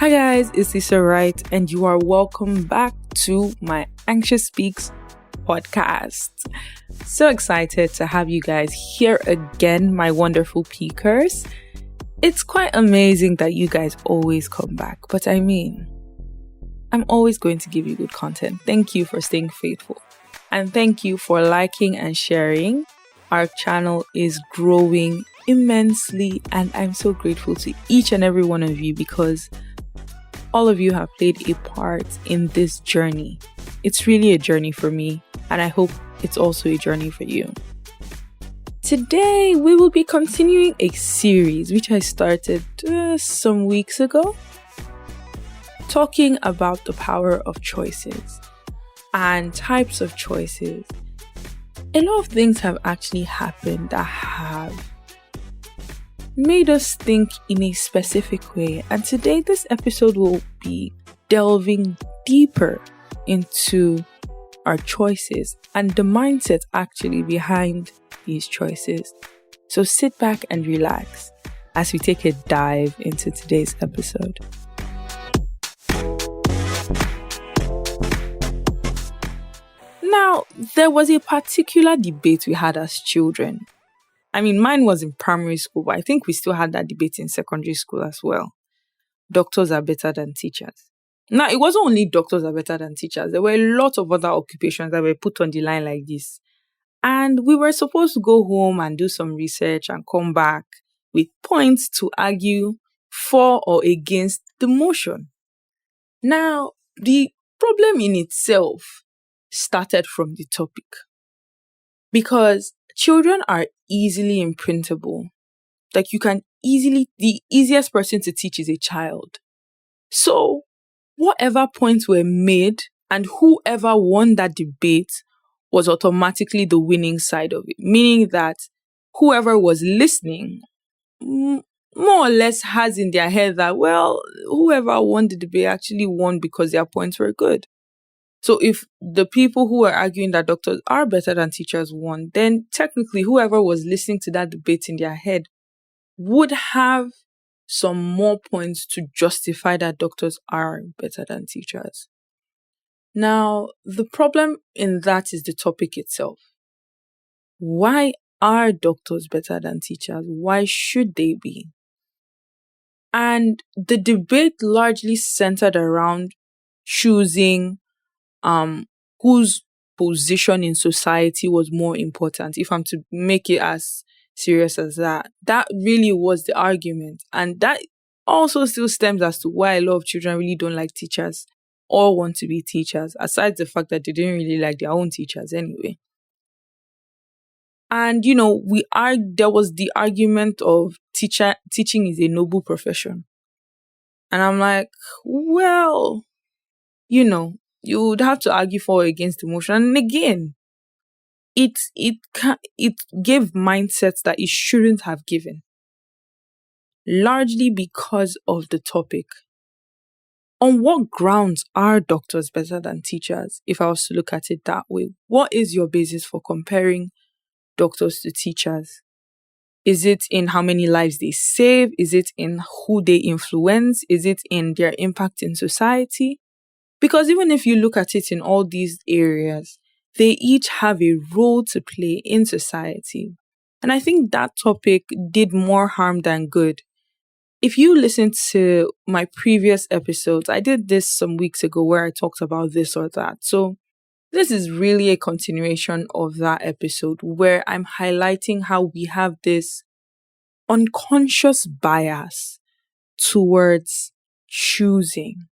Hi guys, it's Lisa Wright, and you are welcome back to my Anxious Speaks podcast. So excited to have you guys here again, my wonderful peakers. It's quite amazing that you guys always come back, but I mean, I'm always going to give you good content. Thank you for staying faithful, and thank you for liking and sharing. Our channel is growing immensely, and I'm so grateful to each and every one of you because all of you have played a part in this journey. It's really a journey for me, and I hope it's also a journey for you. Today, we will be continuing a series which I started some weeks ago, talking about the power of choices and types of choices. A lot of things have actually happened that have made us think in a specific way, and today this episode will be delving deeper into our choices and the mindset actually behind these choices. So sit back and relax as we take a dive into today's episode. Now, there was a particular debate we had as children. I mean, mine was in primary school, but I think we still had that debate in secondary school as well. Doctors are better than teachers. Now, it wasn't only doctors are better than teachers. There were a lot of other occupations that were put on the line like this. And we were supposed to go home and do some research and come back with points to argue for or against the motion. Now, the problem in itself started from the topic, because children are easily imprintable. Like, the easiest person to teach is a child. So whatever points were made and whoever won that debate was automatically the winning side of it, meaning that whoever was listening more or less has in their head that, well, whoever won the debate actually won because their points were good. So if the people who were arguing that doctors are better than teachers won, then technically whoever was listening to that debate in their head would have some more points to justify that doctors are better than teachers. Now, the problem in that is the topic itself. Why are doctors better than teachers? Why should they be? And the debate largely centered around choosing whose position in society was more important. If I'm to make it as serious as that really was the argument. And that also still stems as to why a lot of children really don't like teachers or want to be teachers, aside the fact that they didn't really like their own teachers anyway. And there was the argument of teaching is a noble profession. And I'm like, well, you would have to argue for or against the motion. And again, it gave mindsets that it shouldn't have given, largely because of the topic. On what grounds are doctors better than teachers? If I was to look at it that way, what is your basis for comparing doctors to teachers? Is it in how many lives they save? Is it in who they influence? Is it in their impact in society? Because even if you look at it in all these areas, they each have a role to play in society. And I think that topic did more harm than good. If you listen to my previous episodes, I did this some weeks ago where I talked about this or that. So this is really a continuation of that episode where I'm highlighting how we have this unconscious bias towards choosing,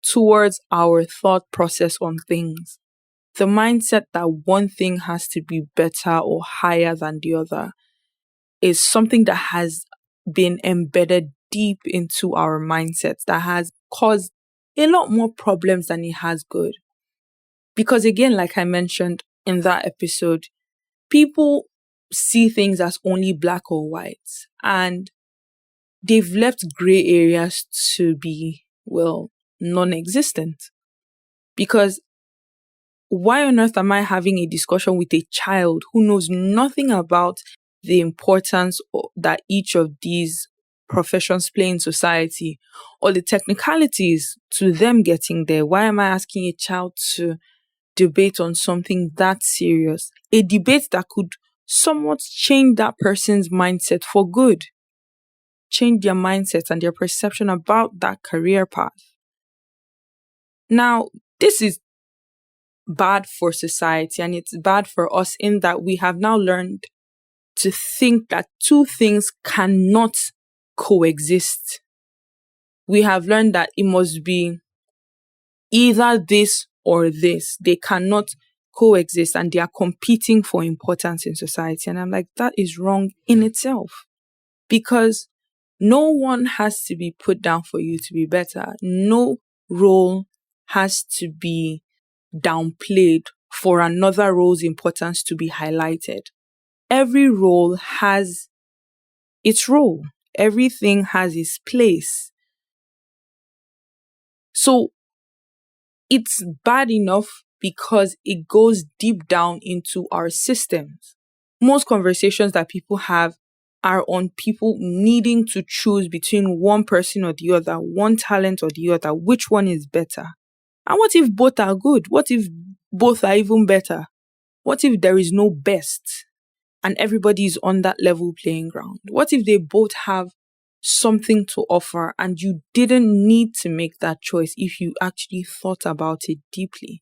towards our thought process on things. The mindset that one thing has to be better or higher than the other is something that has been embedded deep into our mindsets, that has caused a lot more problems than it has good. Because again, like I mentioned in that episode, people see things as only black or white, and they've left gray areas to be, well, non-existent. Because why on earth am I having a discussion with a child who knows nothing about the importance that each of these professions play in society or the technicalities to them getting there. Why am I asking a child to debate on something that serious? A debate that could somewhat change that person's mindset for good, change their mindset and their perception about that career path. Now, this is bad for society and it's bad for us in that we have now learned to think that two things cannot coexist. We have learned that it must be either this or this. They cannot coexist and they are competing for importance in society. And I'm like, that is wrong in itself, because no one has to be put down for you to be better. No role has to be downplayed for another role's importance to be highlighted. Every role has its role. Everything has its place. So it's bad enough because it goes deep down into our systems. Most conversations that people have are on people needing to choose between one person or the other, one talent or the other, which one is better. And what if both are good? What if both are even better? What if there is no best and everybody is on that level playing ground? What if they both have something to offer and you didn't need to make that choice if you actually thought about it deeply?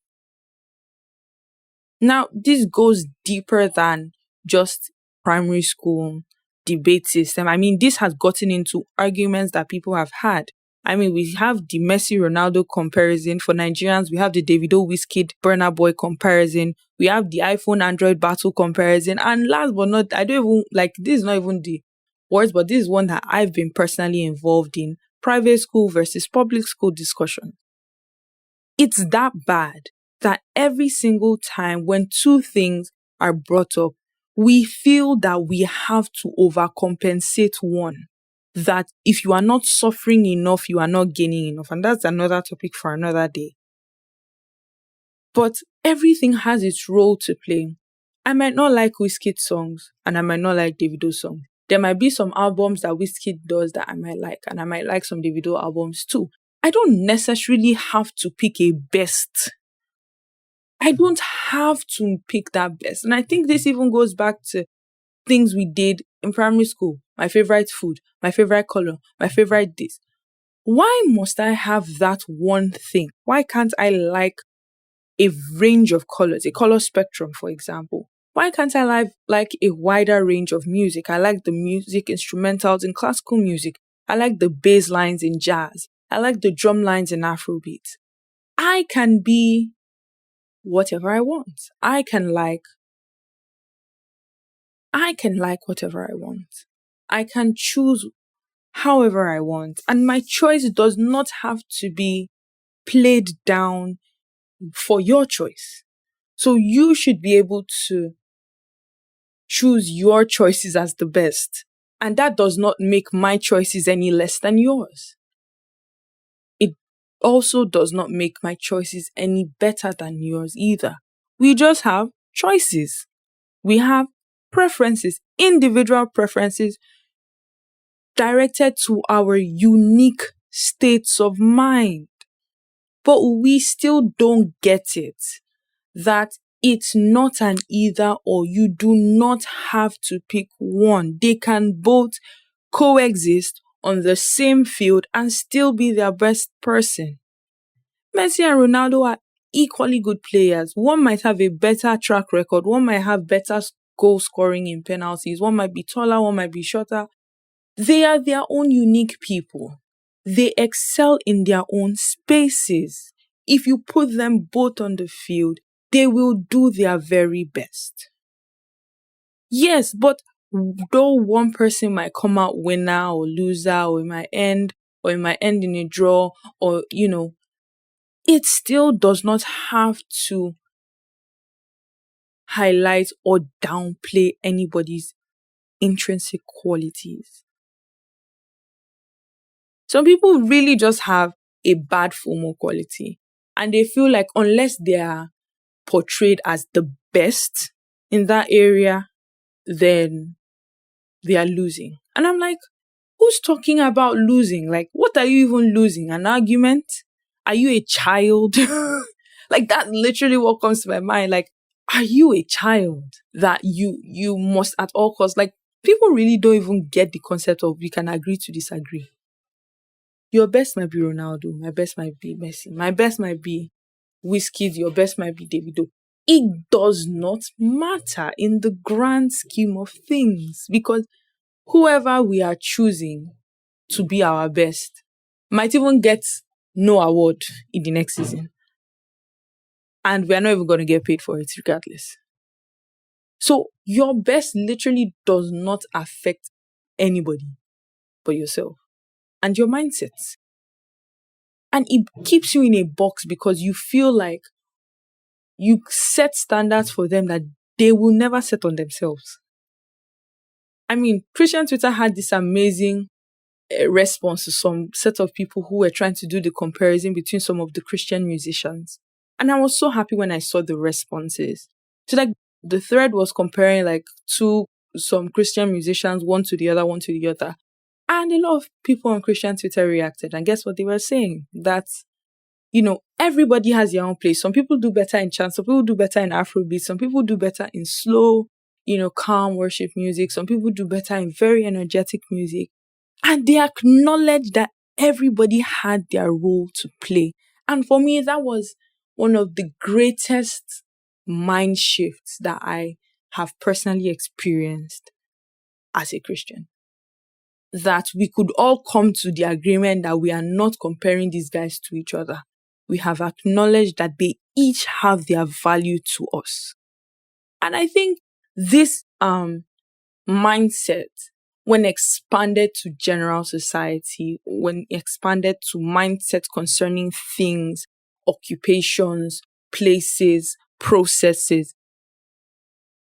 Now, this goes deeper than just primary school debate system. I mean, this has gotten into arguments that people have had. I mean, we have the Messi Ronaldo comparison. For Nigerians, we have the Davido Wizkid Burna Boy comparison. We have the iPhone Android battle comparison. And last but not, I don't even like, this is not even the words, but this is one that I've been personally involved in: private school versus public school discussion. It's that bad that every single time when two things are brought up, we feel that we have to overcompensate one. That if you are not suffering enough, you are not gaining enough. And that's another topic for another day. But everything has its role to play. I might not like Wizkid songs and I might not like Davido songs. There might be some albums that Wizkid does that I might like, and I might like some Davido albums too. I don't necessarily have to pick a best. I don't have to pick that best. And I think this even goes back to things we did in primary school. My favorite food, my favorite color, my favorite this. Why must I have that one thing? Why can't I like a range of colors, a color spectrum, for example? Why can't I like a wider range of music? I like the music instrumentals in classical music. I like the bass lines in jazz. I like the drum lines in Afrobeat. I can be whatever I want. I can like whatever I want. I can choose however I want. And my choice does not have to be played down for your choice. So you should be able to choose your choices as the best. And that does not make my choices any less than yours. It also does not make my choices any better than yours either. We just have choices. We have preferences, individual preferences directed to our unique states of mind. But we still don't get it, that it's not an either or. You do not have to pick one. They can both coexist on the same field and still be their best person. Messi and Ronaldo are equally good players. One might have a better track record. One might have better goal scoring in penalties. One might be taller. One might be shorter. They are their own unique people. They excel in their own spaces. If you put them both on the field, they will do their very best. Yes, but though one person might come out winner or loser, or it might end in a draw, or it still does not have to highlight or downplay anybody's intrinsic qualities. Some people really just have a bad FOMO quality, and they feel like unless they are portrayed as the best in that area, then they are losing. And I'm like, Who's talking about losing? Like, what are you even losing? An argument? Are you a child? Like, that literally what comes to my mind. Like, are you a child that you must at all costs? Like, people really don't even get the concept of we can agree to disagree. Your best might be Ronaldo. My best might be Messi. My best might be Wizkid. Your best might be Davido. It does not matter in the grand scheme of things, because whoever we are choosing to be our best might even get no award in the next season. And we're not even going to get paid for it regardless. So your best literally does not affect anybody but yourself and your mindset. And it keeps you in a box because you feel like you set standards for them that they will never set on themselves. I mean, Christian Twitter had this amazing response to some set of people who were trying to do the comparison between some of the Christian musicians. And I was so happy when I saw the responses. So like the thread was comparing like some Christian musicians, one to the other, one to the other. And a lot of people on Christian Twitter reacted. And guess what they were saying? That, everybody has their own place. Some people do better in chant. Some people do better in Afrobeat. Some people do better in slow, calm worship music. Some people do better in very energetic music. And they acknowledge that everybody had their role to play. And for me, that was one of the greatest mind shifts that I have personally experienced as a Christian. That we could all come to the agreement that we are not comparing these guys to each other. We have acknowledged that they each have their value to us. And I think this mindset, when expanded to general society, when expanded to mindset concerning things, occupations, places, processes,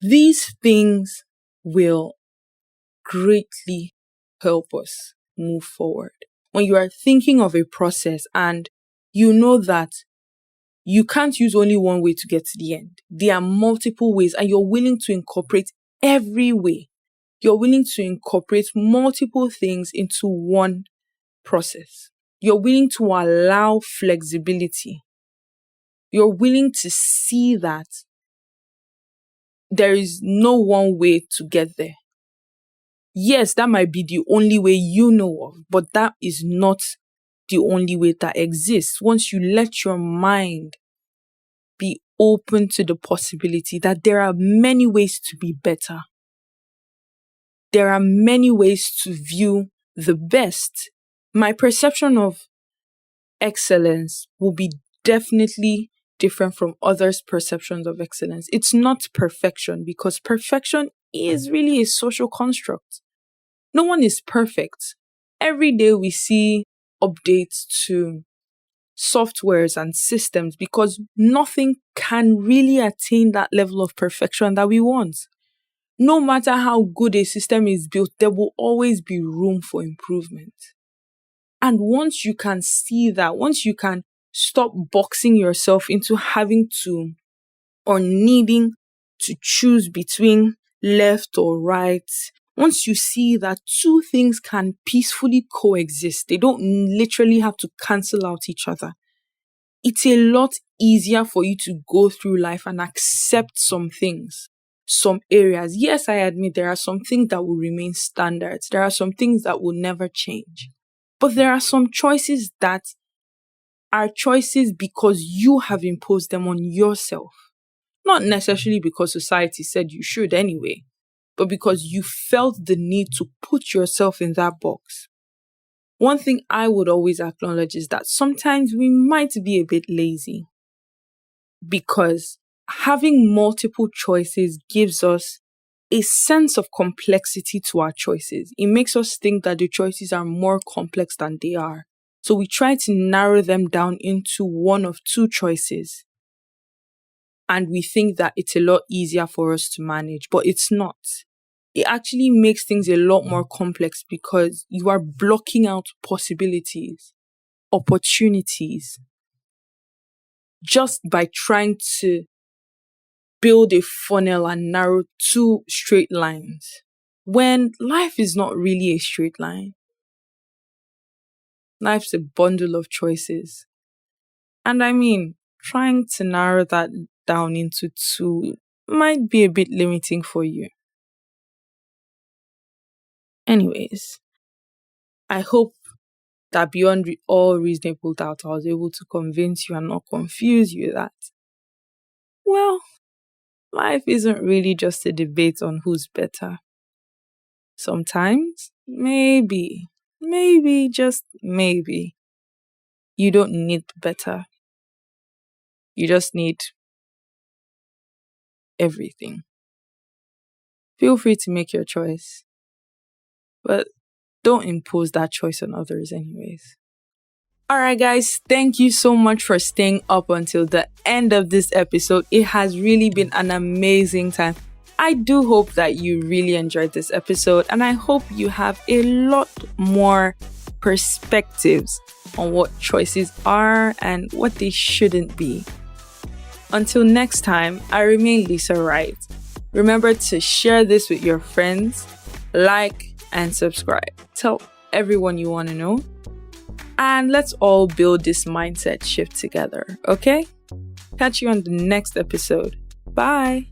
these things will greatly help us move forward. When you are thinking of a process and you know that you can't use only one way to get to the end, there are multiple ways, and you're willing to incorporate every way. You're willing to incorporate multiple things into one process. You're willing to allow flexibility. You're willing to see that there is no one way to get there. Yes, that might be the only way you know of, but that is not the only way that exists. Once you let your mind be open to the possibility that there are many ways to be better, there are many ways to view the best. My perception of excellence will be definitely different from others' perceptions of excellence. It's not perfection, because perfection is really a social construct. No one is perfect. Every day we see updates to softwares and systems because nothing can really attain that level of perfection that we want. No matter how good a system is built, there will always be room for improvement. And once you can see that, once you can stop boxing yourself into having to or needing to choose between left or right, once you see that two things can peacefully coexist, they don't literally have to cancel out each other, it's a lot easier for you to go through life and accept some things, some areas. Yes, I admit there are some things that will remain standards. There are some things that will never change. But there are some choices that are choices because you have imposed them on yourself. Not necessarily because society said you should anyway, but because you felt the need to put yourself in that box. One thing I would always acknowledge is that sometimes we might be a bit lazy, because having multiple choices gives us a sense of complexity to our choices. It makes us think that the choices are more complex than they are. So we try to narrow them down into one of two choices. And we think that it's a lot easier for us to manage, but it's not. It actually makes things a lot more complex because you are blocking out possibilities, opportunities, just by trying to build a funnel and narrow two straight lines, when life is not really a straight line. Life's a bundle of choices. And I mean, trying to narrow that down into two might be a bit limiting for you. Anyways, I hope that beyond all reasonable doubt, I was able to convince you and not confuse you that, well, life isn't really just a debate on who's better. Sometimes, maybe, just maybe, you don't need better. You just need everything. Feel free to make your choice, but don't impose that choice on others anyways. Alright guys, thank you so much for staying up until the end of this episode. It has really been an amazing time. I do hope that you really enjoyed this episode, and I hope you have a lot more perspectives on what choices are and what they shouldn't be. Until next time, I remain Lisa Wright. Remember to share this with your friends, like and subscribe. Tell everyone you want to know. And let's all build this mindset shift together, okay? Catch you on the next episode. Bye.